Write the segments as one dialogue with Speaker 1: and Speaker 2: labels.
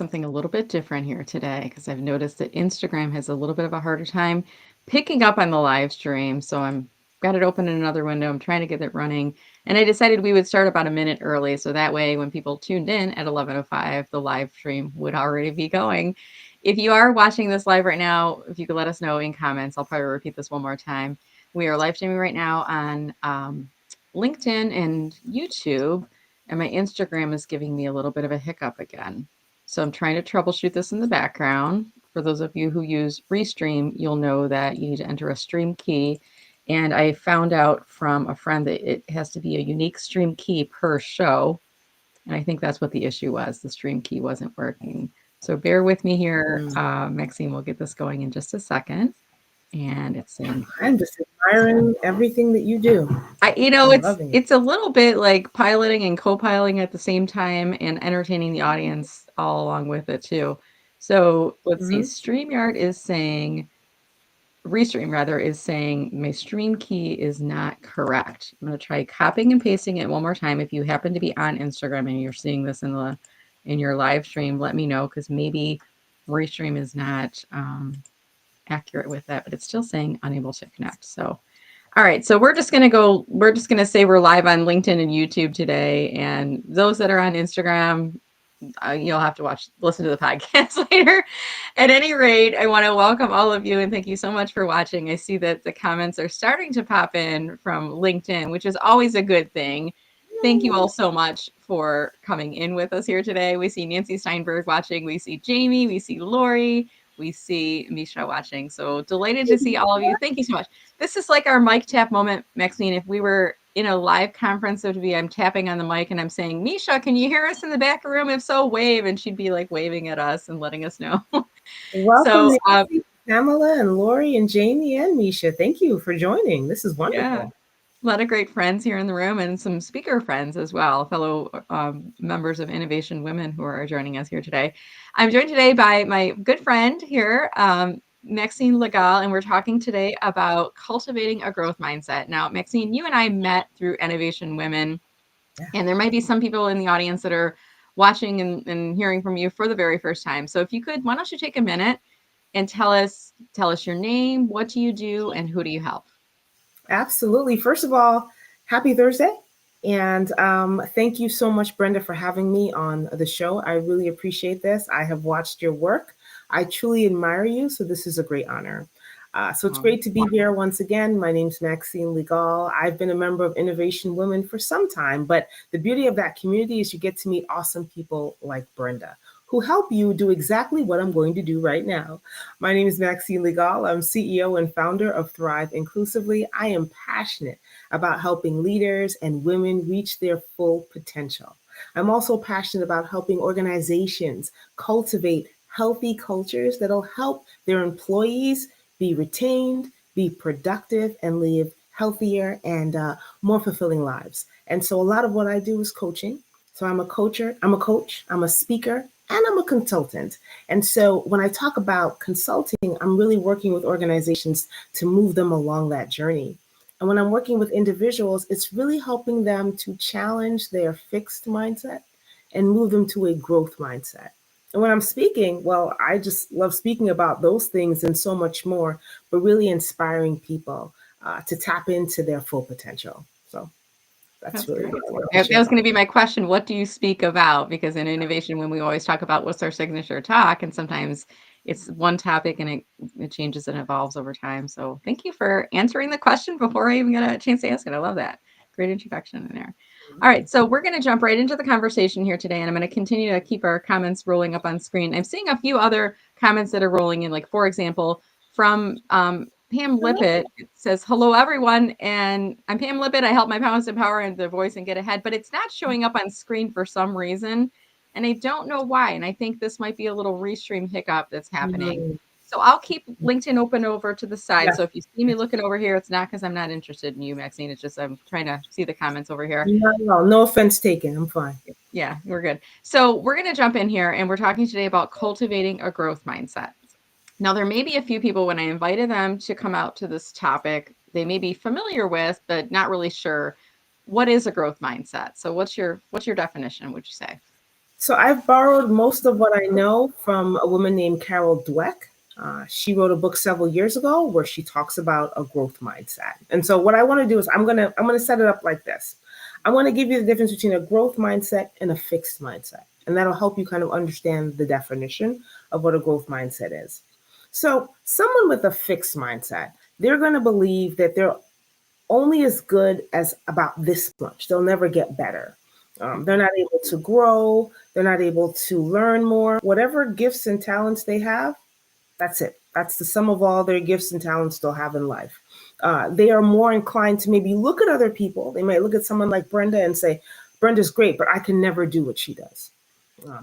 Speaker 1: something a little bit different here today because I've noticed that Instagram has a little bit of a harder time picking up on the live stream. So I'm got it open in another window. I'm trying to get it running. And I decided we would start about a minute early. So that way, when people tuned in at 11:05, the live stream would already be going. If you are watching this live right now, if you could let us know in comments, I'll probably repeat this one more time. We are live streaming right now on LinkedIn and YouTube. And my Instagram is giving me a little bit of a hiccup again. So I'm trying to troubleshoot this in the background. For those of you who use Restream, you'll know that you need to enter a stream key. And I found out from a friend that it has to be a unique stream key per show. And I think that's what the issue was. The stream key wasn't working. So bear with me here. Maxine will get this going in just a second. And it's saying,
Speaker 2: I'm just admiring everything that you do. I'm loving it.
Speaker 1: it's a little bit like piloting and co-piloting at the same time and entertaining the audience all along with it too. So let's see.
Speaker 2: Hmm.
Speaker 1: StreamYard is saying, Restream rather is saying my stream key is not correct. I'm going to try copying and pasting it one more time. If you happen to be on Instagram and you're seeing this in your live stream, let me know because maybe Restream is not accurate with that, but it's still saying unable to connect. So all right, so we're just going to say we're live on LinkedIn and YouTube today. And those that are on Instagram, you'll have to listen to the podcast later. At any rate, I want to welcome all of you and thank you so much for watching. I see that the comments are starting to pop in from LinkedIn, which is always a good thing. Thank you all so much for coming in with us here today. We see Nancy Steinberg watching. We see Jamie. We see Lori. We see Misha watching. So delighted to see all of you. Thank you so much. This is like our mic tap moment, Maxine. If we were in a live conference, it would be I'm tapping on the mic and I'm saying, Misha, can you hear us in the back room? If so, wave. And she'd be like waving at us and letting us know.
Speaker 2: Welcome,
Speaker 1: So
Speaker 2: Nancy, Pamela, and Lori, and Jamie, and Misha. Thank you for joining. This is
Speaker 1: yeah,
Speaker 2: wonderful.
Speaker 1: a lot of great friends here in the room and some speaker friends as well, fellow members of Innovation Women who are joining us here today. I'm joined today by my good friend here, Maxine Legall, and we're talking today about cultivating a growth mindset. Now, Maxine, you and I met through Innovation Women,
Speaker 2: Yeah.
Speaker 1: and there might be some people in the audience that are watching and hearing from you for the very first time. So if you could, why don't you take a minute and tell us your name, what do you do, and who do you help?
Speaker 2: Absolutely. First of all, happy Thursday. And thank you so much, Brenda, for having me on the show. I really appreciate this. I have watched your work. I truly admire you. So this is a great honor. So it's great to be here once again. My name's Maxine Legall. I've been a member of Innovation Women for some time, but the beauty of that community is you get to meet awesome people like Brenda who help you do exactly what I'm going to do right now. My name is Maxine Legall. I'm CEO and founder of Thrive Inclusively. I am passionate about helping leaders and women reach their full potential. I'm also passionate about helping organizations cultivate healthy cultures that'll help their employees be retained, be productive, and live healthier and more fulfilling lives. And so a lot of what I do is coaching. So I'm a coach, I'm a speaker, and I'm a consultant. And so when I talk about consulting, I'm really working with organizations to move them along that journey. And when I'm working with individuals, it's really helping them to challenge their fixed mindset and move them to a growth mindset. And when I'm speaking, well, I just love speaking about those things and so much more, but really inspiring people to tap into their full potential. So that's
Speaker 1: That's
Speaker 2: really
Speaker 1: great.
Speaker 2: what I want to
Speaker 1: That
Speaker 2: share
Speaker 1: was
Speaker 2: about.
Speaker 1: going to be my question. What do you speak about? Because in innovation, when we always talk about what's our signature talk, and sometimes it's one topic and it changes and evolves over time. So thank you for answering the question before I even got a chance to ask it. I love that. Great introduction in there. All right, so we're going to jump right into the conversation here today, and I'm going to continue to keep our comments rolling up on screen. I'm seeing a few other comments that are rolling in, like, for example, from Pam Lippett. It says, hello, everyone. And I'm Pam Lippett. I help my parents empower and their voice and get ahead, but it's not showing up on screen for some reason. And I don't know why. And I think this might be a little restream hiccup that's happening.
Speaker 2: Mhm.
Speaker 1: So I'll keep LinkedIn open over to the side.
Speaker 2: Yeah.
Speaker 1: So if you see me looking over here, it's not because I'm not interested in you, Maxine. It's just I'm trying to see the comments over here.
Speaker 2: No, no offense taken. I'm fine.
Speaker 1: Yeah, we're good. So we're going to jump in here and we're talking today about cultivating a growth mindset. Now, there may be a few people when I invited them to come out to this topic, they may be familiar with, but not really sure what is a growth mindset. So what's your definition, would you say?
Speaker 2: So I've borrowed most of what I know from a woman named Carol Dweck. She wrote a book several years ago where she talks about a growth mindset. And so what I want to do is I'm gonna set it up like this. I want to give you the difference between a growth mindset and a fixed mindset, and that'll help you kind of understand the definition of what a growth mindset is. So someone with a fixed mindset, they're going to believe that they're only as good as about this much. They'll never get better. They're not able to grow. They're not able to learn more. Whatever gifts and talents they have, that's it. That's the sum of all their gifts and talents they'll have in life. They are more inclined to maybe look at other people. They might look at someone like Brenda and say, Brenda's great, but I can never do what she does.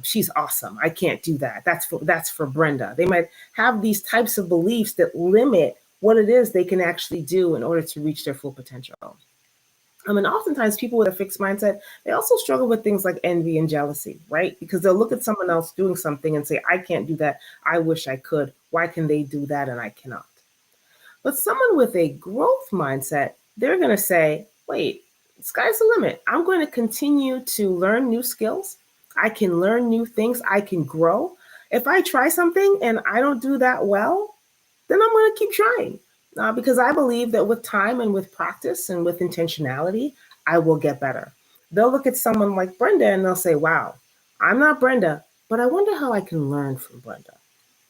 Speaker 2: She's awesome. I can't do that. That's for Brenda. They might have these types of beliefs that limit what it is they can actually do in order to reach their full potential. And oftentimes people with a fixed mindset, they also struggle with things like envy and jealousy, right? Because they'll look at someone else doing something and say, I can't do that. I wish I could. Why can they do that and I cannot? But someone with a growth mindset, they're going to say, wait, sky's the limit. I'm going to continue to learn new skills. I can learn new things. I can grow. If I try something and I don't do that well, then I'm going to keep trying. Because I believe that with time and with practice and with intentionality, I will get better. They'll look at someone like Brenda and they'll say, wow, I'm not Brenda, but I wonder how I can learn from Brenda,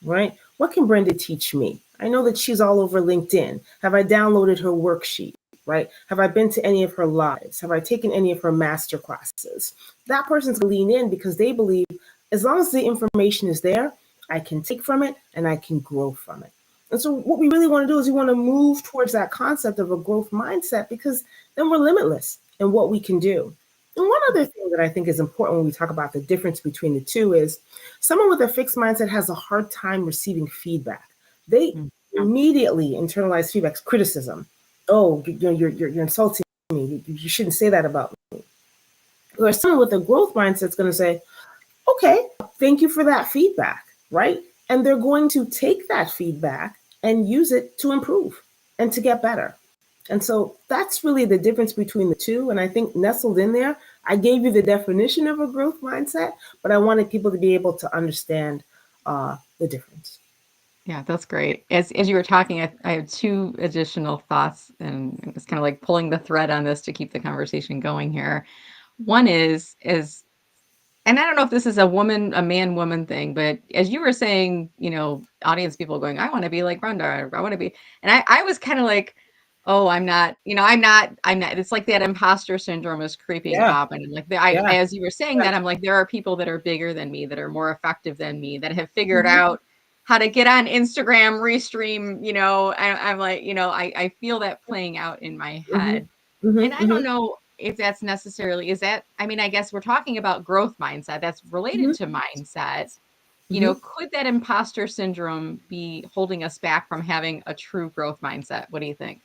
Speaker 2: right? What can Brenda teach me? I know that she's all over LinkedIn. Have I downloaded her worksheet, right? Have I been to any of her lives? Have I taken any of her master classes? That person's going to lean in because they believe as long as the information is there, I can take from it and I can grow from it. And so what we really want to do is we want to move towards that concept of a growth mindset because then we're limitless in what we can do. And one other thing that I think is important when we talk about the difference between the two is someone with a fixed mindset has a hard time receiving feedback. They immediately internalize feedback, criticism. Oh, you're insulting me. You shouldn't say that about me. Whereas someone with a growth mindset is going to say, okay, thank you for that feedback, right? And they're going to take that feedback and use it to improve and to get better. And so that's really the difference between the two. And I think nestled in there, I gave you the definition of a growth mindset, but I wanted people to be able to understand the difference.
Speaker 1: Yeah, that's great. As you were talking, I have two additional thoughts, and it's kind of like pulling the thread on this to keep the conversation going here. One is and I don't know if this is a man, woman thing, but as you were saying, audience people going, I want to be like Brenda, I want to be, and I was kind of like, oh, I'm not. It's like that imposter syndrome is creeping
Speaker 2: Yeah,
Speaker 1: up, and I'm like,
Speaker 2: yeah,
Speaker 1: as you were saying that, I'm like, there are people that are bigger than me, that are more effective than me, that have figured
Speaker 2: mm-hmm,
Speaker 1: out how to get on Instagram, restream. I'm like, I feel that playing out in my
Speaker 2: mm-hmm,
Speaker 1: head. And
Speaker 2: mm-hmm,
Speaker 1: I don't
Speaker 2: mm-hmm,
Speaker 1: know if that's necessarily, I mean, I guess we're talking about growth mindset that's related
Speaker 2: mm-hmm,
Speaker 1: to mindset.
Speaker 2: mm-hmm.
Speaker 1: Could that imposter syndrome be holding us back from having a true growth mindset? What do you think?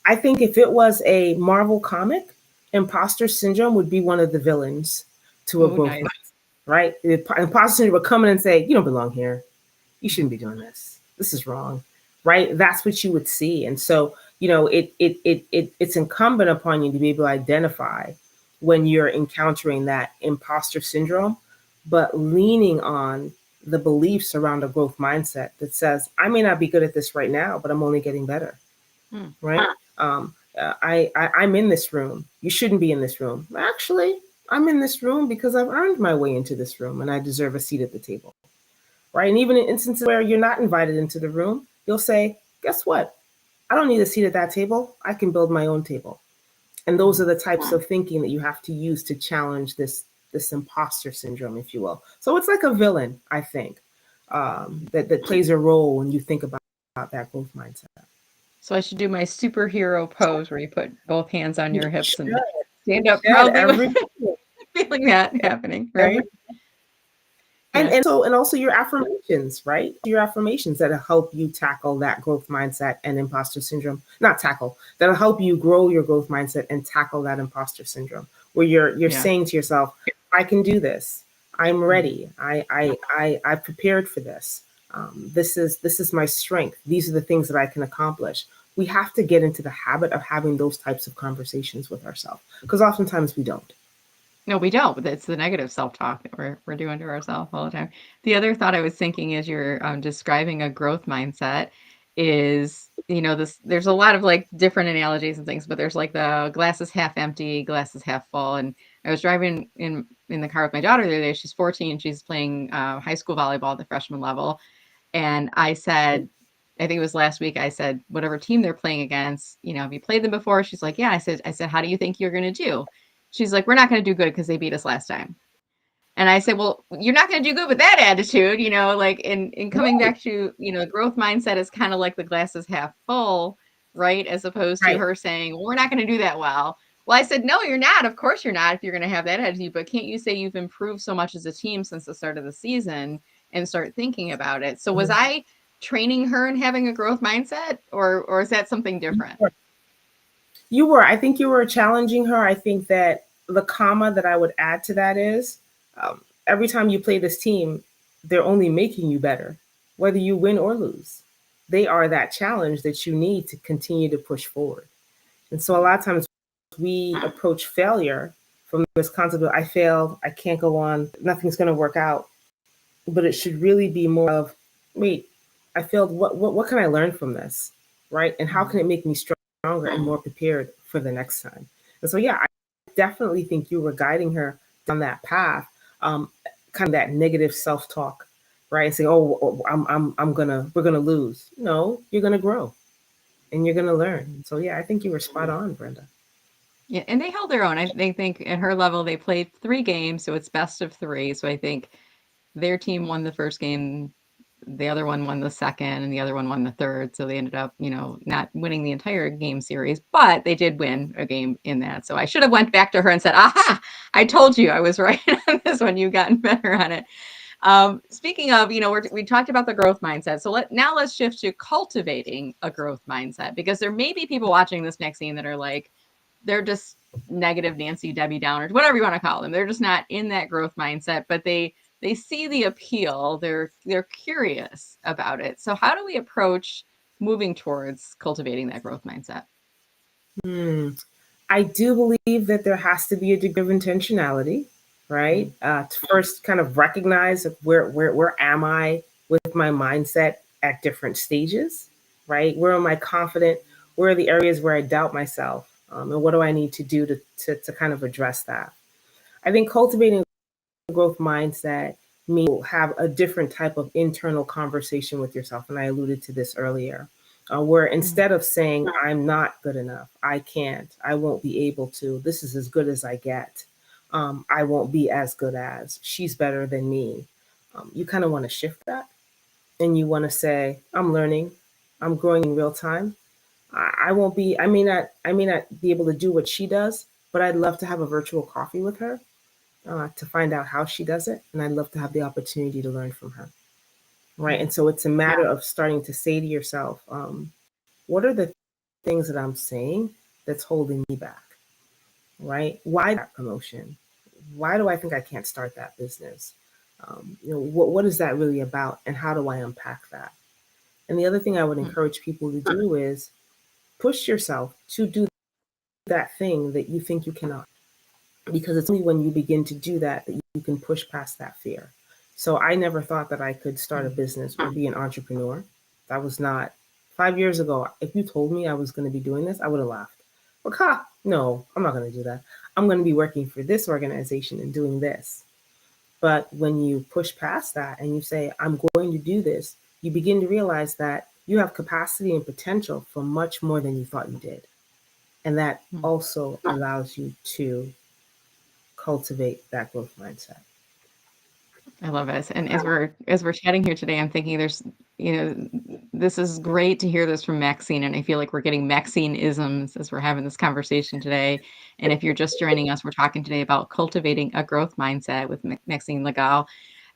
Speaker 2: I think if it was a Marvel comic, imposter syndrome would be one of the villains to a
Speaker 1: Oh,
Speaker 2: growth
Speaker 1: nice.
Speaker 2: mindset, right? The imposter syndrome would come in and say, you don't belong here. You shouldn't be doing this. This is wrong, right? That's what you would see. And so, it's incumbent upon you to be able to identify when you're encountering that imposter syndrome, but leaning on the beliefs around a growth mindset that says, I may not be good at this right now, but I'm only getting better,
Speaker 1: Hmm.
Speaker 2: right? I'm in this room. You shouldn't be in this room. Actually, I'm in this room because I've earned my way into this room and I deserve a seat at the table, right? And even in instances where you're not invited into the room, you'll say, guess what? I don't need a seat at that table. I can build my own table. And those are the types of thinking that you have to use to challenge this imposter syndrome, if you will. So it's like a villain, I think, that plays a role when you think about that growth mindset.
Speaker 1: So I should do my superhero pose where you put both hands on
Speaker 2: You
Speaker 1: your hips
Speaker 2: should,
Speaker 1: and stand up
Speaker 2: should
Speaker 1: proudly with
Speaker 2: every
Speaker 1: feeling that happening, right?
Speaker 2: right? And
Speaker 1: Yes.
Speaker 2: and also your affirmations, right? Your affirmations that'll help you tackle that growth mindset and imposter syndrome. Not tackle, that'll help you grow your growth mindset and tackle that imposter syndrome, where you're
Speaker 1: Yeah.
Speaker 2: saying to yourself, I can do this. I'm ready. I prepared for this. This is my strength. These are the things that I can accomplish. We have to get into the habit of having those types of conversations with ourselves because oftentimes we don't.
Speaker 1: No, we don't. But it's the negative self-talk that we're doing to ourselves all the time. The other thought I was thinking as you're describing a growth mindset is, this. There's a lot of like different analogies and things, but there's like the glass is half empty, glass is half full. And I was driving in the car with my daughter the other day. She's 14. She's playing high school volleyball at the freshman level, and I said, I think it was last week, I said, whatever team they're playing against, have you played them before? She's like, yeah. I said, how do you think you're going to do? She's like, we're not going to do good because they beat us last time. And I said, well, you're not going to do good with that attitude, like in coming
Speaker 2: Right.
Speaker 1: back to, growth mindset is kind of like the glass is half full, right? As opposed to
Speaker 2: Right.
Speaker 1: her saying, well, we're not going to do that well. Well, I said, no, you're not. Of course you're not if you're going to have that attitude. But can't you say you've improved so much as a team since the start of the season and start thinking about it? So was
Speaker 2: Mhm.
Speaker 1: I training her and having a growth mindset, or is that something different?
Speaker 2: You were. I think you were challenging her. I think that the comma that I would add to that is every time you play this team, they're only making you better, whether you win or lose. They are that challenge that you need to continue to push forward. And so a lot of times we approach failure from this concept of I failed, I can't go on, nothing's going to work out. But it should really be more of, wait, I failed. What can I learn from this, right? And how can it make me stronger and more prepared for the next time? And so, yeah, I definitely think you were guiding her down that path, um, kind of that negative self talk, right? And saying, oh, we're gonna lose. No, you're gonna grow and you're gonna learn. So, yeah, I think you were spot on, Brenda.
Speaker 1: Yeah, and they held their own. They think at her level they played 3 games, so it's best of 3. So I think their team won the first game, the other one won the second, and the other one won the third. So they ended up, not winning the entire game series, but they did win a game in that. So I should have went back to her and said, "Aha! I told you I was right on this one. You've gotten better on it." Speaking of, we talked about the growth mindset. So let's shift to cultivating a growth mindset, because there may be people watching this, Maxine, that are like, they're just negative Nancy, Debbie Downers, whatever you want to call them. They're just not in that growth mindset, but they see the appeal. They're curious about it. So how do we approach moving towards cultivating that growth mindset?
Speaker 2: Hmm. I do believe that there has to be a degree of intentionality, right? To first kind of recognize where am I with my mindset at different stages, right? Where am I confident? Where are the areas where I doubt myself? And what do I need to do to kind of address that? I think cultivating a growth mindset means have a different type of internal conversation with yourself. And I alluded to this earlier, where
Speaker 1: Mm.
Speaker 2: instead of saying, I'm not good enough, I can't, I won't be able to, this is as good as I get, I won't be as good as, she's better than me. You kind of want to shift that and you want to say, I'm learning, I'm growing in real time. I won't be, I may not be able to do what she does, but I'd love to have a virtual coffee with her to find out how she does it. And I'd love to have the opportunity to learn from her. Right.
Speaker 1: Mm.
Speaker 2: And so it's a matter of starting to say to yourself, what are the things that I'm saying that's holding me back? Right. Why that promotion? Why do I think I can't start that business? What is that really about? And how do I unpack that? And the other thing I would
Speaker 1: Mm.
Speaker 2: encourage people to do is push yourself to do that thing that you think you cannot, because it's only when you begin to do that that you can push past that fear. So I never thought that I could start a
Speaker 1: Mm.
Speaker 2: business or be an entrepreneur. That was not 5 years ago. If you told me I was going to be doing this, I would have laughed. Like, ha, no, I'm not going to do that. I'm going to be working for this organization and doing this. But when you push past that and you say, I'm going to do this, you begin to realize that you have capacity and potential for much more than you thought you did. And that
Speaker 1: Mm.
Speaker 2: also allows you to cultivate that growth mindset.
Speaker 1: I love it. And as we're chatting here today, I'm thinking this is great to hear this from Maxine, and I feel like we're getting Maxine isms as we're having this conversation today. And if you're just joining us, we're talking today about cultivating a growth mindset with Maxine Legall,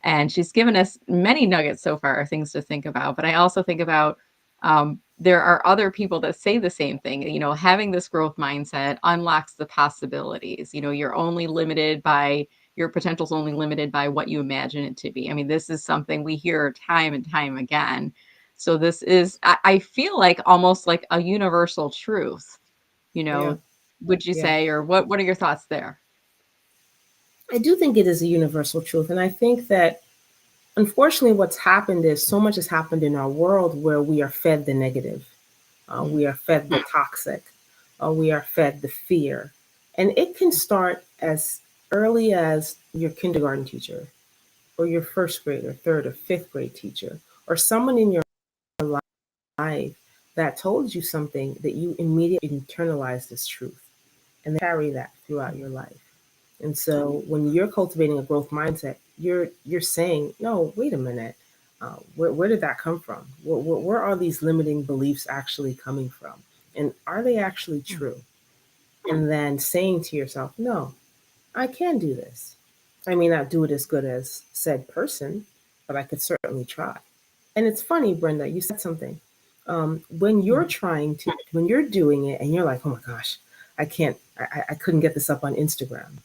Speaker 1: and she's given us many nuggets so far, things to think about. But I also think about there are other people that say the same thing. Having this growth mindset unlocks the possibilities. You're only limited by your potential is only limited by what you imagine it to be. I mean, this is something we hear time and time again. So this is, I feel like almost like a universal truth, you
Speaker 2: Yeah,
Speaker 1: know, would you
Speaker 2: yeah.
Speaker 1: say, or what are your thoughts there?
Speaker 2: I do think it is a universal truth. And I think that unfortunately, what's happened is so much has happened in our world where we are fed the negative,
Speaker 1: Mm.
Speaker 2: we are fed the toxic, we are fed the fear. And it can start as early as your kindergarten teacher, or your first grade, or third, or fifth grade teacher, or someone in your life that told you something that you immediately internalized as truth and carry that throughout your life. And so when you're cultivating a growth mindset, you're saying, no, wait a minute, where did that come from? Where are these limiting beliefs actually coming from? And are they actually true? And then saying to yourself, no, I can do this. I may not do it as good as said person, but I could certainly try. And it's funny, Brenda, you said something. When you're
Speaker 1: Mm.
Speaker 2: trying to, when you're doing it and you're like, oh my gosh, I can't, I couldn't get this up on Instagram.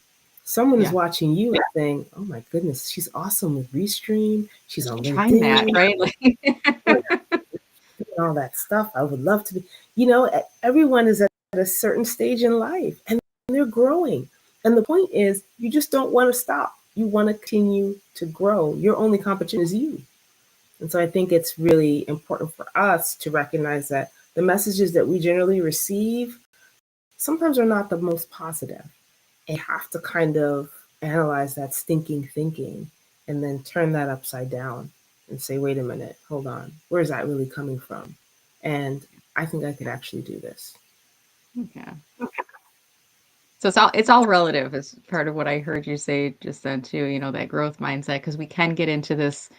Speaker 2: Someone is
Speaker 1: Yeah.
Speaker 2: watching you and saying, oh my goodness, she's awesome with Restream. She's on
Speaker 1: Trying that,
Speaker 2: LinkedIn,
Speaker 1: right? Like,
Speaker 2: and all that stuff. I would love to be, everyone is at a certain stage in life and they're growing. And the point is, you just don't want to stop. You want to continue to grow. Your only competition is you. And so I think it's really important for us to recognize that the messages that we generally receive sometimes are not the most positive. And you have to kind of analyze that stinking thinking and then turn that upside down and say, wait a minute, hold on, where's that really coming from? And I think I could actually do this.
Speaker 1: yeah. So it's all relative is part of what I heard you say just then too, that growth mindset, because we can get into this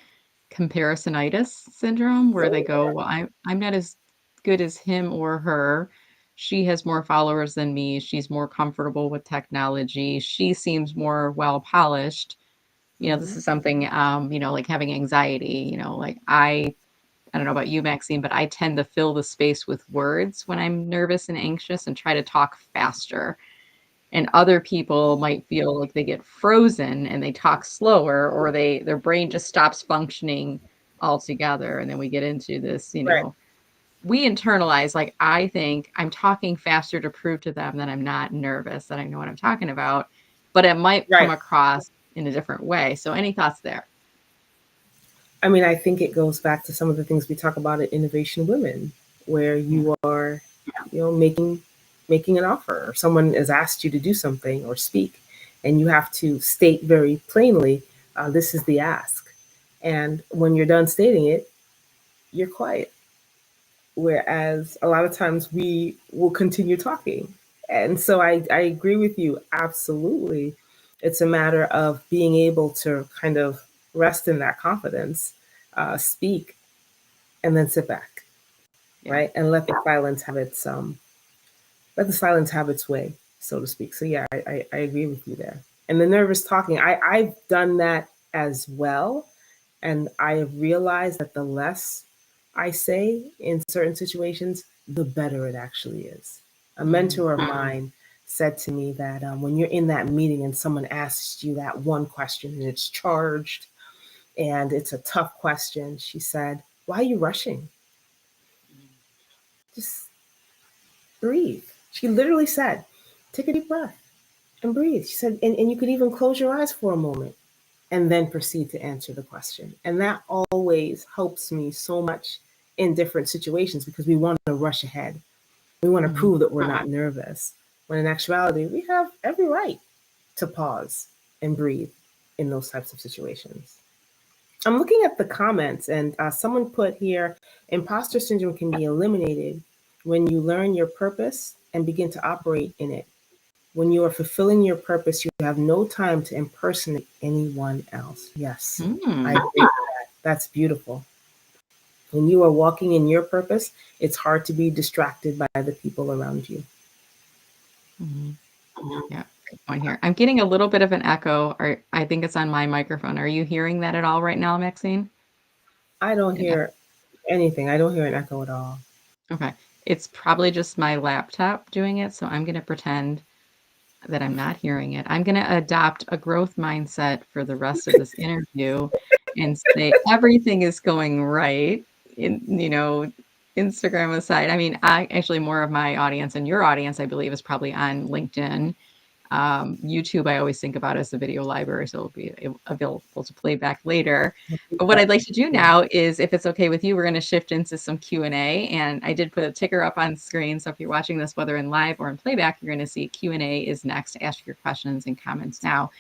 Speaker 1: comparisonitis syndrome where they go, well, I'm not as good as him or her. She has more followers than me. She's more comfortable with technology. She seems more well polished. This
Speaker 2: Mm-hmm.
Speaker 1: is something, like having anxiety, like I don't know about you, Maxine, but I tend to fill the space with words when I'm nervous and anxious and try to talk faster. And other people might feel like they get frozen and they talk slower, or their brain just stops functioning altogether. And then we get into this,
Speaker 2: Right,
Speaker 1: we internalize, like, I think I'm talking faster to prove to them that I'm not nervous, that I know what I'm talking about, but it might come
Speaker 2: right.
Speaker 1: across in a different way. So any thoughts there?
Speaker 2: I mean, I think it goes back to some of the things we talk about at Innovation Women, where
Speaker 1: Yeah.
Speaker 2: you are, making an offer, or someone has asked you to do something or speak, and you have to state very plainly, this is the ask. And when you're done stating it, you're quiet. Whereas a lot of times we will continue talking. And so I agree with you. Absolutely. It's a matter of being able to kind of rest in that confidence, speak, and then sit back,
Speaker 1: Yeah.
Speaker 2: right? And let the silence have its way, so to speak. So yeah, I agree with you there. And the nervous talking, I've done that as well. And I have realized that the less I say in certain situations, the better it actually is. A
Speaker 1: Mm.
Speaker 2: mentor of mine said to me that when you're in that meeting and someone asks you that one question and it's charged and it's a tough question, she said, why are you rushing? Just breathe. She literally said, take a deep breath and breathe. She said, and you could even close your eyes for a moment and then proceed to answer the question. And that always helps me so much in different situations because we want to rush ahead. We want to
Speaker 1: Mhm.
Speaker 2: prove that we're not nervous. When in actuality, we have every right to pause and breathe in those types of situations. I'm looking at the comments, and someone put here imposter syndrome can be eliminated when you learn your purpose and begin to operate in it. When you are fulfilling your purpose, you have no time to impersonate anyone else. Yes, I
Speaker 1: Mm.
Speaker 2: agree with that. That's beautiful. When you are walking in your purpose, it's hard to be distracted by the people around you.
Speaker 1: Mhm. Yeah. Good point here. I'm getting a little bit of an echo, or I think it's on my microphone. Are you hearing that at all right now, Maxine?
Speaker 2: I don't
Speaker 1: An
Speaker 2: hear anything. I don't hear an echo at all.
Speaker 1: Okay. It's probably just my laptop doing it, so I'm gonna pretend that I'm not hearing it. I'm gonna adopt a growth mindset for the rest of this interview and say everything is going right Instagram aside. I mean, I actually more of my audience and your audience, I believe, is probably on LinkedIn. YouTube, I always think about as a video library, so it'll be available to play back later. But what I'd like to do
Speaker 2: Yeah.
Speaker 1: now is, if it's okay with you, we're going to shift into some Q&A. And I did put a ticker up on screen, so if you're watching this, whether in live or in playback, you're going to see Q&A is next. Ask your questions and comments now.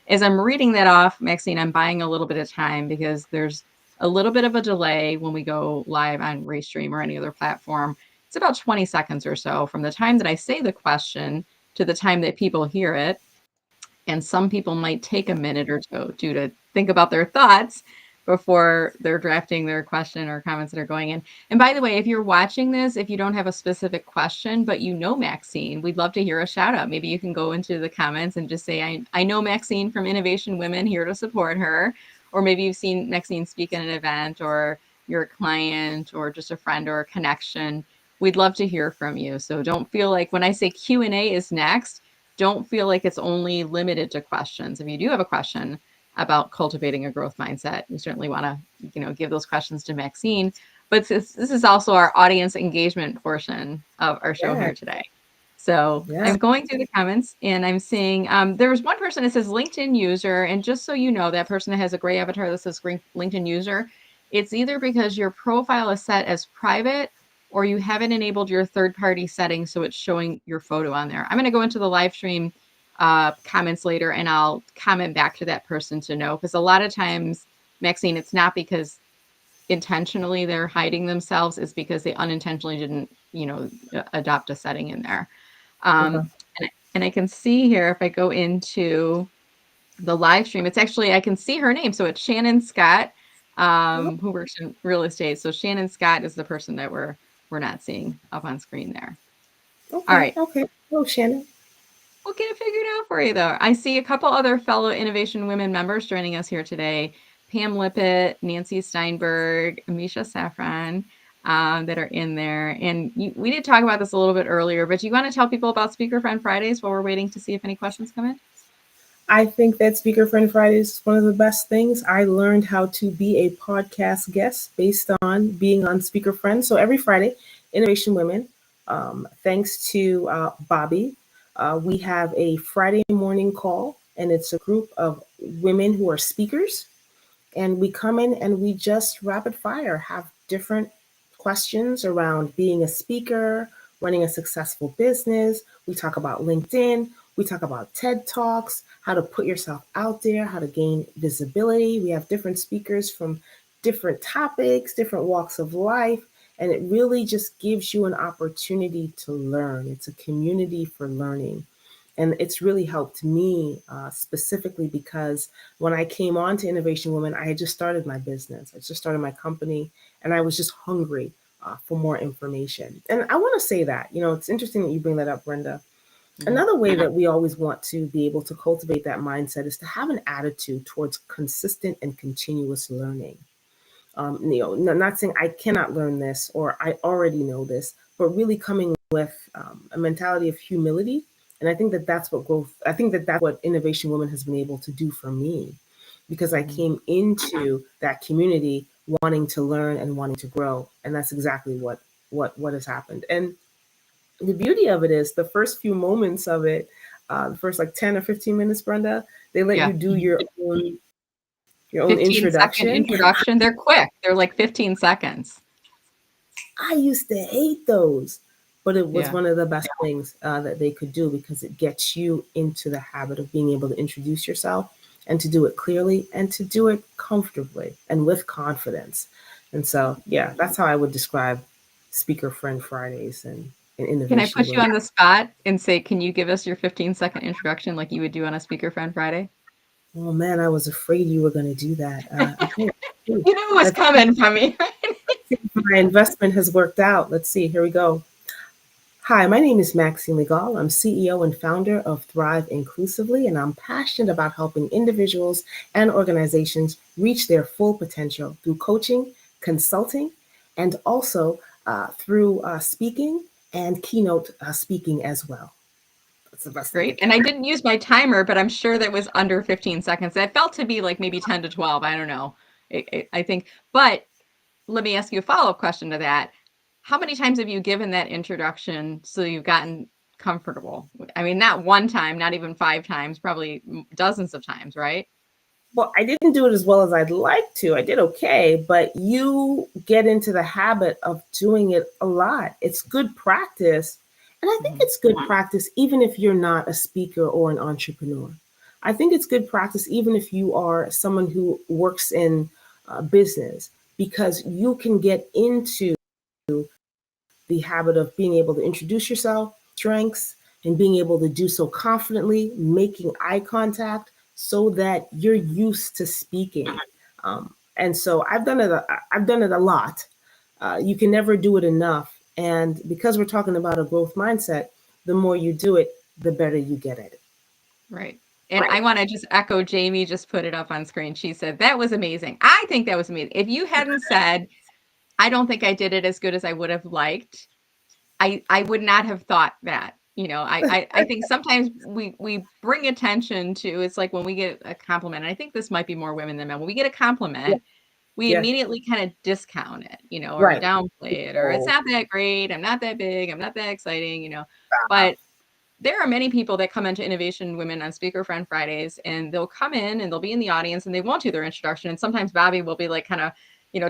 Speaker 1: As I'm reading that off, Maxine, I'm buying a little bit of time because there's a little bit of a delay when we go live on Restream or any other platform. It's about 20 seconds or so from the time that I say the question to the time that people hear it. And some people might take a minute or two to think about their thoughts before they're drafting their question or comments that are going in. And by the way, if you're watching this, if you don't have a specific question, but you know Maxine, we'd love to hear a shout out. Maybe you can go into the comments and just say, I know Maxine from Innovation Women, here to support her. Or maybe you've seen Maxine speak at an event, or you're a client or just a friend or a connection. We'd love to hear from you. So don't feel like when I say Q&A is next, don't feel like it's only limited to questions. If you do have a question about cultivating a growth mindset, we certainly want to, give those questions to Maxine. But this is also our audience engagement portion of our show
Speaker 2: Yeah.
Speaker 1: here today. So
Speaker 2: Yeah.
Speaker 1: I'm going through the comments and I'm seeing there's one person that says LinkedIn user. And just so you know, that person that has a gray avatar that says LinkedIn user, it's either because your profile is set as private or you haven't enabled your third-party settings, so it's showing your photo on there. I'm going to go into the live stream comments later, and I'll comment back to that person to know, because a lot of times, Maxine, it's not because intentionally they're hiding themselves, it's because they unintentionally didn't, adopt a setting in there.
Speaker 2: Okay.
Speaker 1: And I can see here, if I go into the live stream, it's actually, I can see her name. So it's Shannon Scott, who works in real estate. So Shannon Scott is the person that we're not seeing up on screen there. All
Speaker 2: Okay.
Speaker 1: right.
Speaker 2: Okay. Oh, Shannon.
Speaker 1: We'll get it figured out for you, though. I see a couple other fellow Innovation Women members joining us here today. Pam Lippitt, Nancy Steinberg, Amisha Saffron, that are in there. And we did talk about this a little bit earlier, but do you want to tell people about Speaker Friend Fridays while we're waiting to see if any questions come in?
Speaker 2: I think that Speaker Friend Fridays is one of the best things. I learned how to be a podcast guest based on being on Speaker Friend. So every Friday, Innovation Women, thanks to Bobby, we have a Friday morning call, and it's a group of women who are speakers. And we come in and we just rapid fire have different questions around being a speaker, running a successful business. We talk about LinkedIn. We talk about TED Talks, how to put yourself out there, how to gain visibility. We have different speakers from different topics, different walks of life. And it really just gives you an opportunity to learn. It's a community for learning. And it's really helped me specifically because when I came on to Innovation Women, I had just started my business. I just started my company, and I was just hungry for more information. And I want to say that, it's interesting that you bring that up, Brenda. Another way that we always want to be able to cultivate that mindset is to have an attitude towards consistent and continuous learning. Not saying I cannot learn this or I already know this, but really coming with a mentality of humility. And I think that that's what growth, I think that that's what Innovation Women has been able to do for me, because I came into that community wanting to learn and wanting to grow. And that's exactly what has happened. And the beauty of it is the first few moments of it, the first like 10 or 15 minutes, Brenda, they let
Speaker 1: Yeah.
Speaker 2: you do your own
Speaker 1: 15-second
Speaker 2: introduction.
Speaker 1: introduction. They're quick. They're like 15 seconds.
Speaker 2: I used to hate those, but it was
Speaker 1: Yeah.
Speaker 2: one of the best things that they could do, because it gets you into the habit of being able to introduce yourself and to do it clearly and to do it comfortably and with confidence. And so, yeah, that's how I would describe Speaker Friend Fridays and
Speaker 1: Can I
Speaker 2: Innovation
Speaker 1: put you
Speaker 2: Women.
Speaker 1: on the spot and say, can you give us your 15-second introduction like you would do on a Speaker Friend Friday?
Speaker 2: Oh man, I was afraid you were going to do that. Okay,
Speaker 1: You knew it was
Speaker 2: let's
Speaker 1: coming from me.
Speaker 2: see if my investment has worked out. Let's see. Here we go. Hi, my name is Maxine Legall. I'm CEO and founder of Thrive Inclusively, and I'm passionate about helping individuals and organizations reach their full potential through coaching, consulting, and also through speaking and keynote speaking as well. That's the best I
Speaker 1: Great.
Speaker 2: could
Speaker 1: And
Speaker 2: get.
Speaker 1: I didn't use my timer, but I'm sure that was under 15 seconds. That felt to be like maybe 10 to 12. I don't know. I think. But let me ask you a follow-up question to that. How many times have you given that introduction so you've gotten comfortable? I mean, not one time, not even 5 times, probably dozens of times, right?
Speaker 2: Well, I didn't do it as well as I'd like to. I did okay, but you get into the habit of doing it a lot. It's good practice. And I think
Speaker 1: Mhm.
Speaker 2: it's good practice even if you're not a speaker or an entrepreneur. I think it's good practice even if you are someone who works in business, because you can get into the habit of being able to introduce yourself, strengths, and being able to do so confidently, making eye contact so that you're used to speaking. And so I've done it. I've done it a lot. You can never do it enough. And because we're talking about a growth mindset, the more you do it, the better you get at it.
Speaker 1: Right. And I want to just echo Jamie just put it up on screen. She said, that was amazing. I think that was amazing. If you hadn't said, I don't think I did it as good as I would have liked, I would not have thought that. I think sometimes we bring attention to, it's like when we get a compliment, and I think this might be more women than men. When we get a
Speaker 2: Yeah.
Speaker 1: compliment, we
Speaker 2: Yeah.
Speaker 1: immediately kind of discount it, or
Speaker 2: Right.
Speaker 1: downplay it, or it's
Speaker 2: Oh,
Speaker 1: not that great. I'm not that big. I'm not that exciting.
Speaker 2: stop.
Speaker 1: But there are many people that come into Innovation Women on Speaker Friend Fridays, and they'll come in and they'll be in the audience and they won't do their introduction. And sometimes Bobby will be like kind of,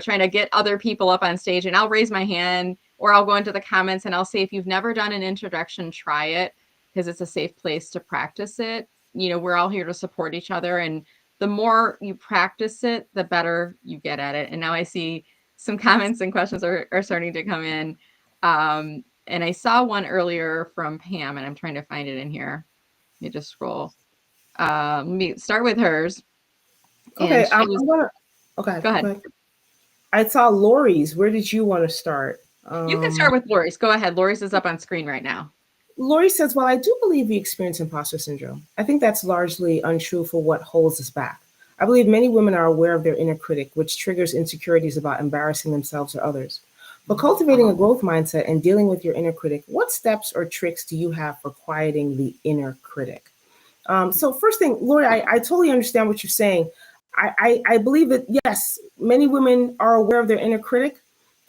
Speaker 1: trying to get other people up on stage, and I'll raise my hand or I'll go into the comments and I'll say, if you've never done an introduction, try it, because it's a safe place to practice it. We're all here to support each other. And the more you practice it, the better you get at it. And now I see some comments and questions are starting to come in. And I saw one earlier from Pam, and I'm trying to find it in here. Let me just scroll. Let me start with hers. And
Speaker 2: Okay.
Speaker 1: she was,
Speaker 2: I'm gonna. Okay.
Speaker 1: go
Speaker 2: Go
Speaker 1: ahead.
Speaker 2: ahead. I saw Lori's. Where did you want to start?
Speaker 1: You can start with Lori's. Go ahead. Lori's is up on screen right now.
Speaker 2: Lori says, "Well, I do believe we experience imposter syndrome. I think that's largely untrue for what holds us back. I believe many women are aware of their inner critic, which triggers insecurities about embarrassing themselves or others. For cultivating a growth mindset and dealing with your inner critic, what steps or tricks do you have for quieting the inner critic?" So first thing, Lori, I totally understand what you're saying. I believe that, yes, many women are aware of their inner critic.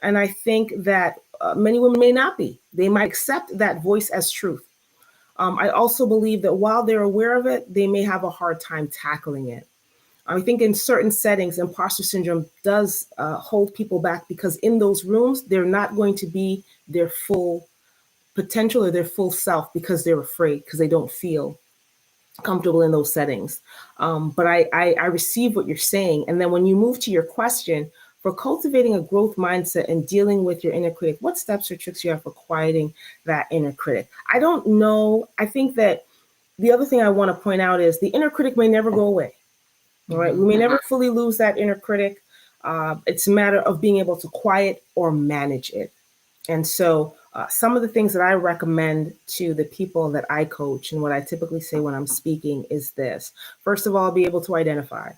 Speaker 2: And I think that many women may not be. They might accept that voice as truth. I also believe that while they're aware of it, they may have a hard time tackling it. I think in certain settings, imposter syndrome does hold people back, because in those rooms, they're not going to be their full potential or their full self, because they're afraid, because they don't feel comfortable in those settings. But I receive what you're saying. And then when you move to your question, for cultivating a growth mindset and dealing with your inner critic, what steps or tricks you have for quieting that inner critic? I don't know. I think that the other thing I want to point out is the inner critic may never go away. All right. We
Speaker 1: Mm-hmm.
Speaker 2: may never fully lose that inner critic. It's a matter of being able to quiet or manage it. And so, some of the things that I recommend to the people that I coach, and what I typically say when I'm speaking, is this. First of all, be able to identify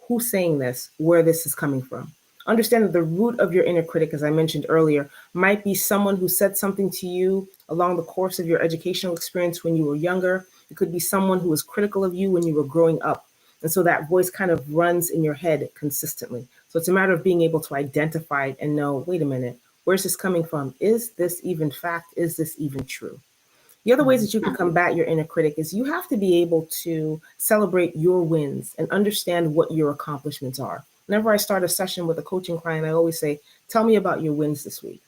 Speaker 2: who's saying this, where this is coming from. Understand that the root of your inner critic, as I mentioned earlier, might be someone who said something to you along the course of your educational experience when you were younger. It could be someone who was critical of you when you were growing up. And so that voice kind of runs in your head consistently. So it's a matter of being able to identify it and know, wait a minute, where's this coming from? Is this even fact? Is this even true? The other ways that you can combat your inner critic is you have to be able to celebrate your wins and understand what your accomplishments are. Whenever I start a session with a coaching client, I always say, tell me about your wins this week.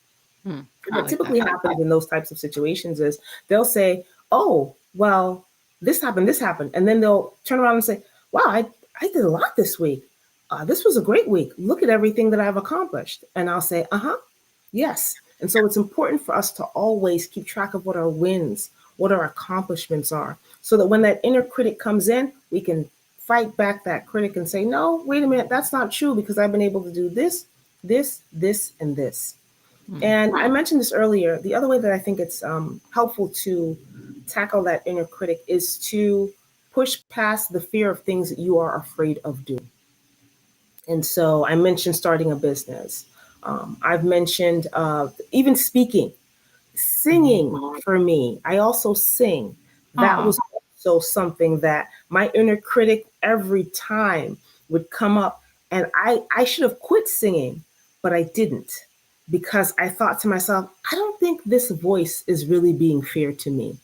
Speaker 1: I
Speaker 2: What
Speaker 1: like that.
Speaker 2: typically happens in those types of situations is they'll say, oh, well, this happened, this happened. And then they'll turn around and say, wow, I did a lot this week. This was a great week. Look at everything that I've accomplished. And I'll say, yes. And so it's important for us to always keep track of what our wins, what our accomplishments are, so that when that inner critic comes in, we can fight back that critic and say, no, wait a minute, that's not true, because I've been able to do this, this, and this.
Speaker 1: Mm.
Speaker 2: And I mentioned this earlier. The other way that I think it's helpful to tackle that inner critic is to push past the fear of things that you are afraid of doing. And so I mentioned starting a business. I've mentioned even speaking, singing for me. I also sing. That
Speaker 1: Oh,
Speaker 2: was also something that my inner critic every time would come up. And I should have quit singing, but I didn't, because I thought to myself, I don't think this voice is really being fair to me.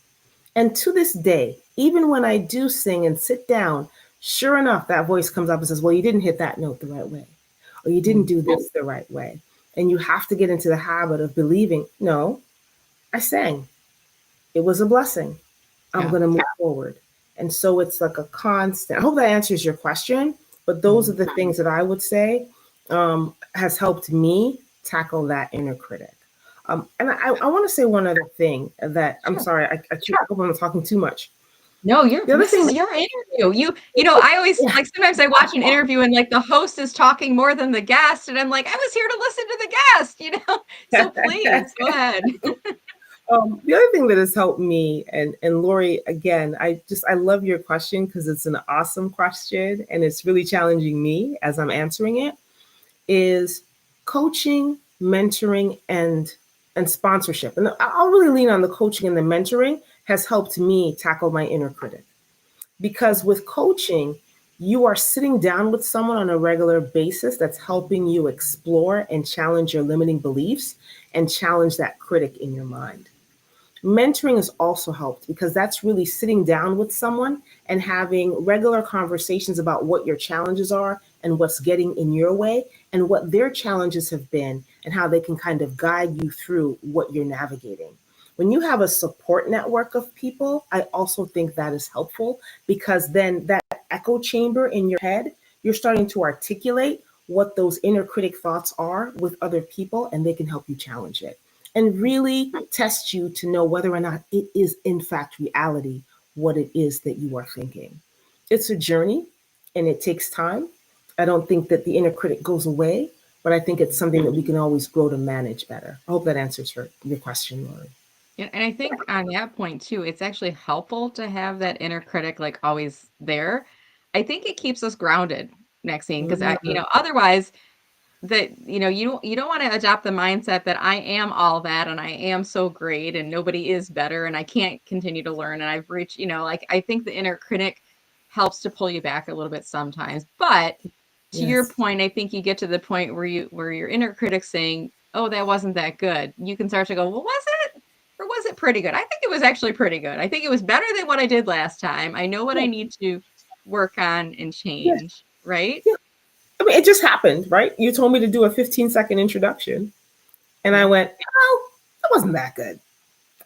Speaker 2: And to this day, even when I do sing and sit down, sure enough, that voice comes up and says, well, you didn't hit that note the right way, or you didn't
Speaker 1: Mm.
Speaker 2: do this the right way. And you have to get into the habit of believing, no, I sang. It was a blessing. I'm
Speaker 1: Yeah.
Speaker 2: going to move forward. And so it's like a constant. I hope that answers your question. But those are
Speaker 1: Mm.
Speaker 2: the things that I would say has helped me tackle that inner critic. And I want to say one other thing that I'm
Speaker 1: Sure.
Speaker 2: sorry, I hope I'm not talking too much.
Speaker 1: No,
Speaker 2: The other
Speaker 1: this
Speaker 2: thing
Speaker 1: is
Speaker 2: that,
Speaker 1: your interview. I always
Speaker 2: yeah,
Speaker 1: like sometimes I watch an interview and like the host is talking more than the guest, and I'm like, I was here to listen to the guest. So please go ahead.
Speaker 2: the other thing that has helped me and Lori, again, I love your question because it's an awesome question and it's really challenging me as I'm answering it. Is coaching, mentoring, and sponsorship. And I'll really lean on the coaching and the mentoring has helped me tackle my inner critic. Because with coaching, you are sitting down with someone on a regular basis that's helping you explore and challenge your limiting beliefs and challenge that critic in your mind. Mentoring has also helped because that's really sitting down with someone and having regular conversations about what your challenges are and what's getting in your way and what their challenges have been and how they can kind of guide you through what you're navigating. When you have a support network of people, I also think that is helpful because then that echo chamber in your head, you're starting to articulate what those inner critic thoughts are with other people and they can help you challenge it and really test you to know whether or not it is in fact reality what it is that you are thinking. It's a journey and it takes time. I don't think that the inner critic goes away, but I think it's something that we can always grow to manage better. I hope that answers your question, Lori.
Speaker 1: Yeah, and I think on that point too, it's actually helpful to have that inner critic like always there. I think it keeps us grounded, Maxine, because
Speaker 2: Mm,
Speaker 1: otherwise that you don't want to adopt the mindset that I am all that and I am so great and nobody is better and I can't continue to learn and I've reached, like I think the inner critic helps to pull you back a little bit sometimes. But to your
Speaker 2: yes.
Speaker 1: point, I think you get to the point where your inner critic's saying, "Oh, that wasn't that good." You can start to go, "Well, was it? Or was it pretty good?" I think it was actually pretty good. I think it was better than what I did last time. I know what I
Speaker 2: Yes.
Speaker 1: need to work on and
Speaker 2: Yes.
Speaker 1: change, right?
Speaker 2: Yeah. I mean, it just happened, right? You told me to do a 15-second introduction, and I
Speaker 1: Yeah.
Speaker 2: went, oh, it wasn't that good.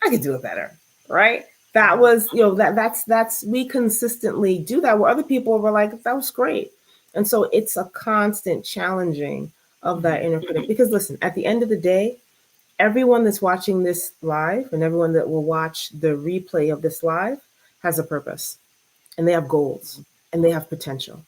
Speaker 2: I could do it better, right? That
Speaker 1: Mhm.
Speaker 2: was, that's we consistently do that where other people were like, that was great. And so it's a constant challenging of that
Speaker 1: Mhm.
Speaker 2: inner critic. Because listen, at the end of the day, everyone that's watching this live and everyone that will watch the replay of this live has a purpose and they have goals and they have potential.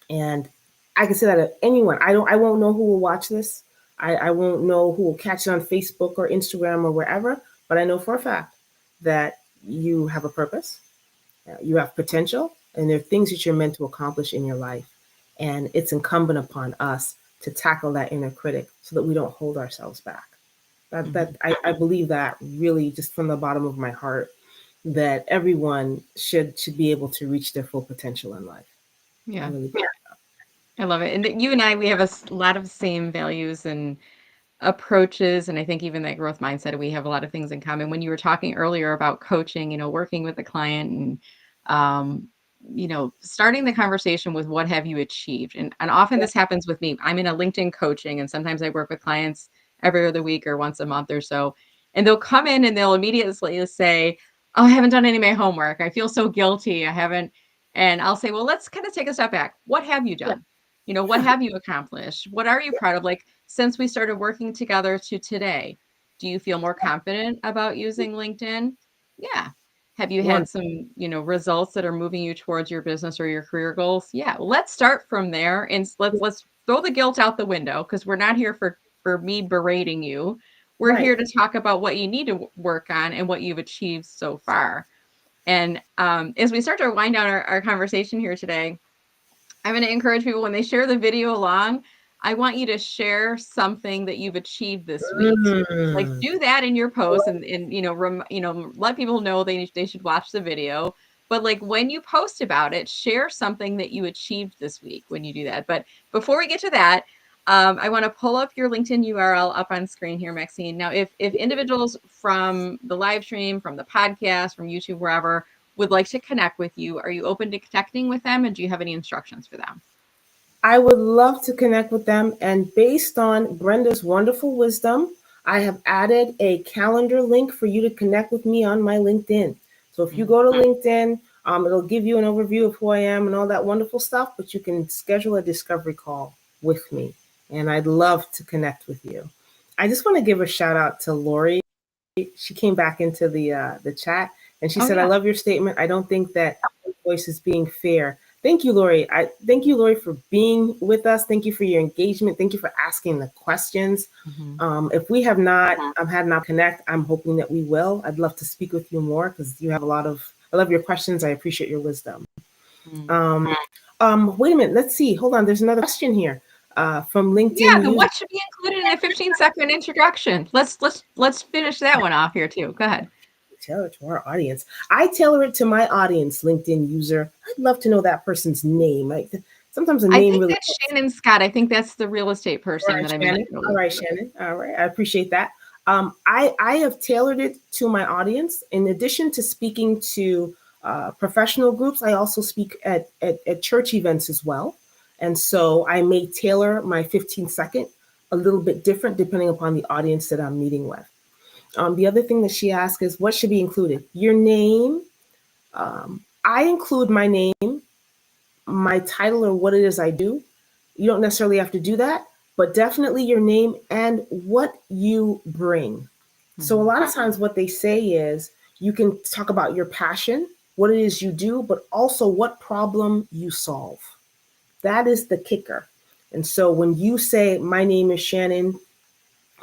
Speaker 2: And I can say that of anyone. I won't know who will watch this. I won't know who will catch it on Facebook or Instagram or wherever, but I know for a fact that you have a purpose, you have potential, and there are things that you're meant to accomplish in your life. And it's incumbent upon us to tackle that inner critic so that we don't hold ourselves back.
Speaker 1: Mhm.
Speaker 2: I believe that really just from the bottom of my heart that everyone should be able to reach their full potential in life. I
Speaker 1: Yeah.
Speaker 2: really
Speaker 1: I love it. And you and I, we have a lot of same values and approaches. And I think even that growth mindset, we have a lot of things in common. When you were talking earlier about coaching, working with a client and, um, starting the conversation with what have you achieved? And often
Speaker 2: yeah.
Speaker 1: this happens with me. I'm in a LinkedIn coaching and sometimes I work with clients every other week or once a month or so. And they'll come in and they'll immediately say, "Oh, I haven't done any of my homework. I feel so guilty. I haven't." And I'll say, "Well, let's kind of take a step back. What have you
Speaker 2: Yeah.
Speaker 1: done? What have you accomplished? What are you proud of? Like, since we started working together to today, do you feel more confident about using LinkedIn? Yeah. Have you
Speaker 2: One.
Speaker 1: had some, results that are moving you towards your business or your career goals? Yeah. Let's start from there and let's throw the guilt out the window because we're not here for me berating you. We're here
Speaker 2: Right.
Speaker 1: to talk about what you need to work on and what you've achieved so far. And as we start to wind down our conversation here today, I'm going to encourage people when they share the video along, I want you to share something that you've achieved this week. Like
Speaker 2: Mm.
Speaker 1: do that in your post and let people know they should watch the video. But like when you post about it, share something that you achieved this week when you do that. But before we get to that, I want to pull up your LinkedIn URL up on screen here, Maxine. Now, if individuals from the live stream, from the podcast, from YouTube, wherever, would like to connect with you, are you open to connecting with them? And do you have any instructions for them?
Speaker 2: I would love to connect with them. And based on Brenda's wonderful wisdom, I have added a calendar link for you to connect with me on my LinkedIn. So if you go to LinkedIn, it'll give you an overview of who I am and all that wonderful stuff, but you can schedule a discovery call with me. And I'd love to connect with you. I just want to give a shout out to Lori. She came back into the chat and she said, "I
Speaker 1: Yeah.
Speaker 2: love your statement. I don't think that voice is being fair." Thank you, Lori. I thank you, Lori, for being with us. Thank you for your engagement. Thank you for asking the questions. If we have not had not connect, I'm hoping that we will. I'd love to speak with you more because you have a lot of. I love your questions. I appreciate your wisdom. Wait a minute. Let's see. Hold on. There's another question here from LinkedIn.
Speaker 1: Yeah, what should be included in a 15-second introduction? Let's finish that one off here too. Go ahead.
Speaker 2: Tailor it to our audience. I tailor it to my audience, LinkedIn user. I'd love to know that person's name. Sometimes a
Speaker 1: I
Speaker 2: name
Speaker 1: think
Speaker 2: really.
Speaker 1: that's Shannon Scott. I think that's the real estate person
Speaker 2: All right,
Speaker 1: that I
Speaker 2: Shannon.
Speaker 1: mentioned.
Speaker 2: All right, Shannon. All right, I appreciate that. I have tailored it to my audience. In addition to speaking to professional groups, I also speak at church events as well. And so I may tailor my 15-second a little bit different depending upon the audience that I'm meeting with. The other thing that she asked is what should be included? Your name. I include my name, my title, or what it is I do. You don't necessarily have to do that, but definitely your name and what you bring. So a lot of times what they say is you can talk about your passion, what it is you do, but also what problem you solve. That is the kicker. And so when you say, my name is Shannon,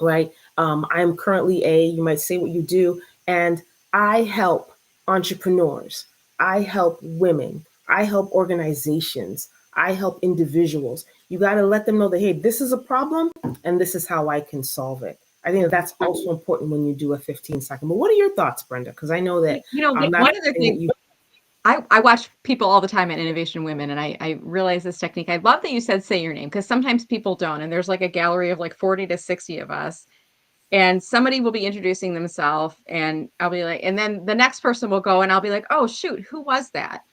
Speaker 2: right? I'm currently you might say what you do, and I help entrepreneurs, I help women, I help organizations, I help individuals. You got to let them know that, hey, this is a problem and this is how I can solve it. I think that's also important when you do a 15-second. But what are your thoughts, Brenda? Because I know that
Speaker 1: One other thing. I watch people all the time at Innovation Women, and I realize this technique. I love that you said say your name, because sometimes people don't. And there's like a gallery of like 40 to 60 of us. And somebody will be introducing themselves, and I'll be like, and then the next person will go, and I'll be like, oh, shoot, who was that?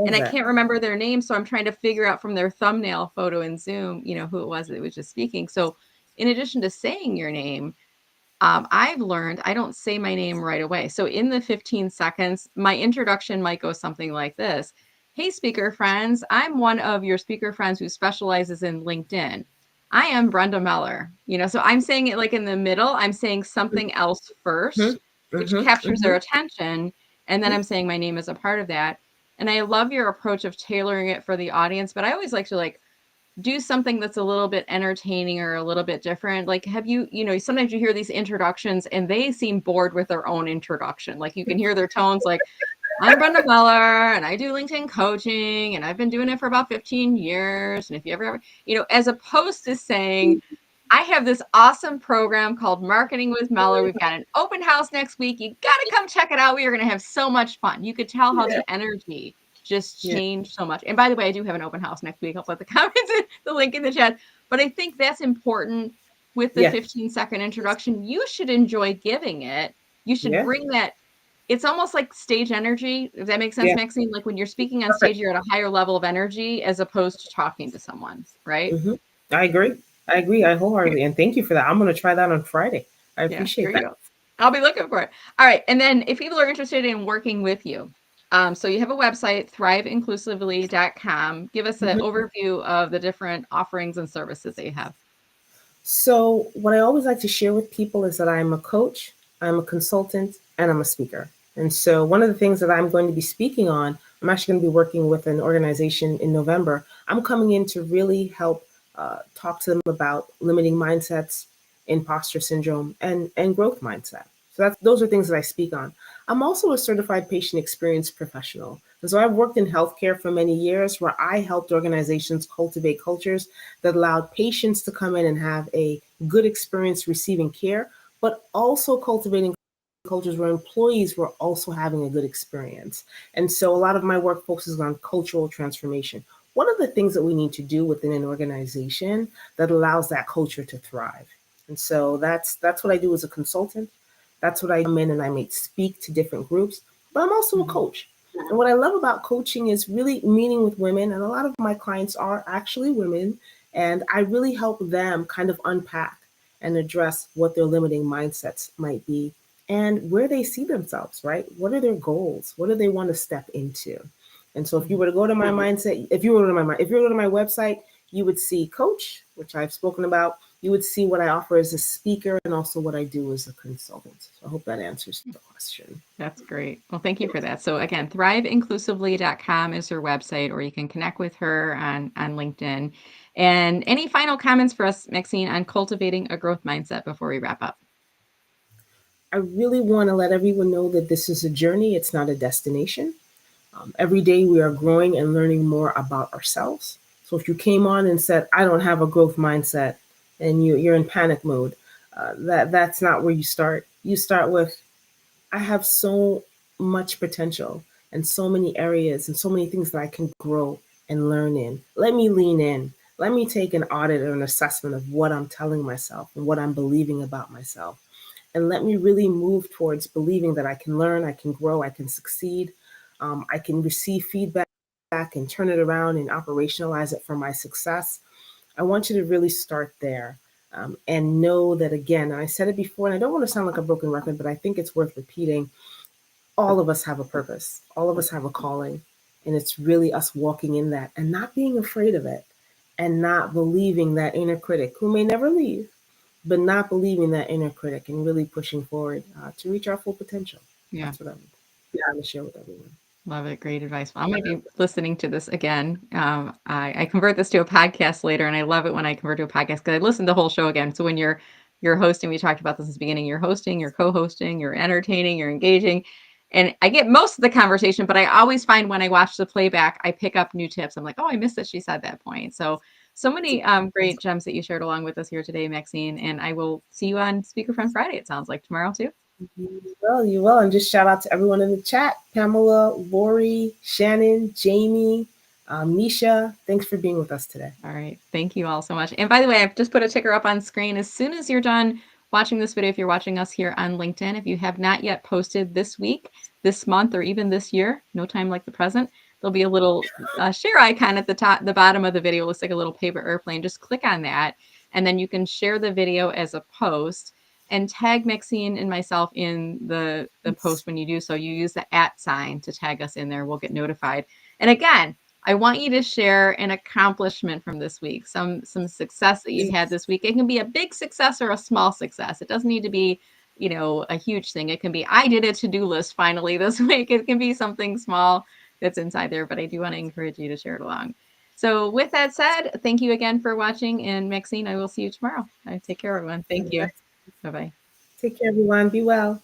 Speaker 1: And I can't remember their name. So I'm trying to figure out from their thumbnail photo in Zoom, who it was that was just speaking. So in addition to saying your name, I've learned I don't say my name right away. So in the 15 seconds, my introduction might go something like this. Hey, speaker friends, I'm one of your speaker friends who specializes in LinkedIn. I am Brenda Meller. So I'm saying it like in the middle. I'm saying something else first, which captures their attention. And then I'm saying my name is a part of that. And I love your approach of tailoring it for the audience, but I always like to do something that's a little bit entertaining or a little bit different. Like, have sometimes you hear these introductions and they seem bored with their own introduction. Like you can hear their tones like, I'm Brenda Meller and I do LinkedIn coaching and I've been doing it for about 15 years. And if you ever, as opposed to saying, I have this awesome program called Marketing with Meller. We've got an open house next week. You got to come check it out. We are going to have so much fun. You could tell how the energy just changed so much. And by the way, I do have an open house next week. I'll put the comments in the link in the chat. But I think that's important with the 15-second introduction. You should enjoy giving it. You should bring that. It's almost like stage energy. If that makes sense, Maxine. Like when you're speaking on stage, you're at a higher level of energy as opposed to talking to someone, right?
Speaker 2: I agree. I wholeheartedly. And thank you for that. I'm going to try that on Friday. I appreciate that.
Speaker 1: I'll be looking for it. All right. And then if people are interested in working with you, so you have a website, thriveinclusively.com. Give us an overview of the different offerings and services that you have.
Speaker 2: So what I always like to share with people is that I'm a coach, I'm a consultant, and I'm a speaker. And so one of the things that I'm going to be speaking on, I'm actually going to be working with an organization in November. I'm coming in to really help talk to them about limiting mindsets, imposter syndrome, and growth mindset. So those are things that I speak on. I'm also a certified patient experience professional. And so I've worked in healthcare for many years where I helped organizations cultivate cultures that allowed patients to come in and have a good experience receiving care, but also cultivating cultures where employees were also having a good experience. And so a lot of my work focuses on cultural transformation. what are the things that we need to do within an organization that allows that culture to thrive. And so that's what I do as a consultant. That's what I come in and I may speak to different groups, but I'm also a
Speaker 1: Mhm.
Speaker 2: coach. And what I love about coaching is really meeting with women, and a lot of my clients are actually women, and I really help them kind of unpack and address what their limiting mindsets might be and where they see themselves, right? What are their goals? What do they want to step into? And so if you
Speaker 1: Mhm.
Speaker 2: were to go to my mindset, if you were to if you were to go to my website, you would see coach, which I've spoken about. You would see what I offer as a speaker and also what I do as a consultant. So I hope that answers the question.
Speaker 1: That's great. Well, thank you for that. So again, thriveinclusively.com is her website, or you can connect with her on LinkedIn. And any final comments for us, Maxine, on cultivating a growth mindset before we wrap up?
Speaker 2: I really want to let everyone know that this is a journey, it's not a destination. Every day we are growing and learning more about ourselves. So if you came on and said, I don't have a growth mindset, and you're in panic mode, that's not where you start. You start with, I have so much potential and so many areas and so many things that I can grow and learn in. Let me lean in. Let me take an audit or an assessment of what I'm telling myself and what I'm believing about myself. And let me really move towards believing that I can learn, I can grow, I can succeed, I can receive feedback and turn it around and operationalize it for my success. I want you to really start there. And know that, again, and I said it before, and I don't want to sound like a broken record, but I think it's worth repeating. All of us have a purpose, all of us have a calling, and it's really us walking in that and not being afraid of it and not believing that inner critic who may never leave, but not believing that inner critic and really pushing forward to reach our full potential.
Speaker 1: Yeah.
Speaker 2: That's what I'm to share with everyone.
Speaker 1: Love it. Great advice. Well, I'm going to be listening to this again. I convert this to a podcast later, and I love it when I convert to a podcast because I listen to the whole show again. So when you're hosting, we talked about this at the beginning. You're hosting, you're co-hosting, you're entertaining, you're engaging, and I get most of the conversation. But I always find when I watch the playback, I pick up new tips. I'm like, oh, I missed that she said that point. So many great gems that you shared along with us here today, Maxine. And I will see you on Speakerphone Friday. It sounds like tomorrow too.
Speaker 2: You will. And just shout out to everyone in the chat: Pamela, Lori, Shannon, Jamie, Misha. Thanks for being with us today.
Speaker 1: All right. Thank you all so much. And by the way, I've just put a ticker up on screen. As soon as you're done watching this video, if you're watching us here on LinkedIn, if you have not yet posted this week, this month, or even this year, no time like the present, there'll be a little share icon at the bottom of the video. It looks like a little paper airplane. Just click on that, and then you can share the video as a post and tag Maxine and myself in the post when you do so. You use the @ sign to tag us in there. We'll get notified. And again, I want you to share an accomplishment from this week, some success that you've had this week. It can be a big success or a small success. It doesn't need to be, a huge thing. It can be, I did a to-do list finally this week. It can be something small that's inside there, but I do want to encourage you to share it along. So with that said, thank you again for watching. And Maxine, I will see you tomorrow. Take care, everyone. Thank you. Bye-bye.
Speaker 2: Take care, everyone. Be well.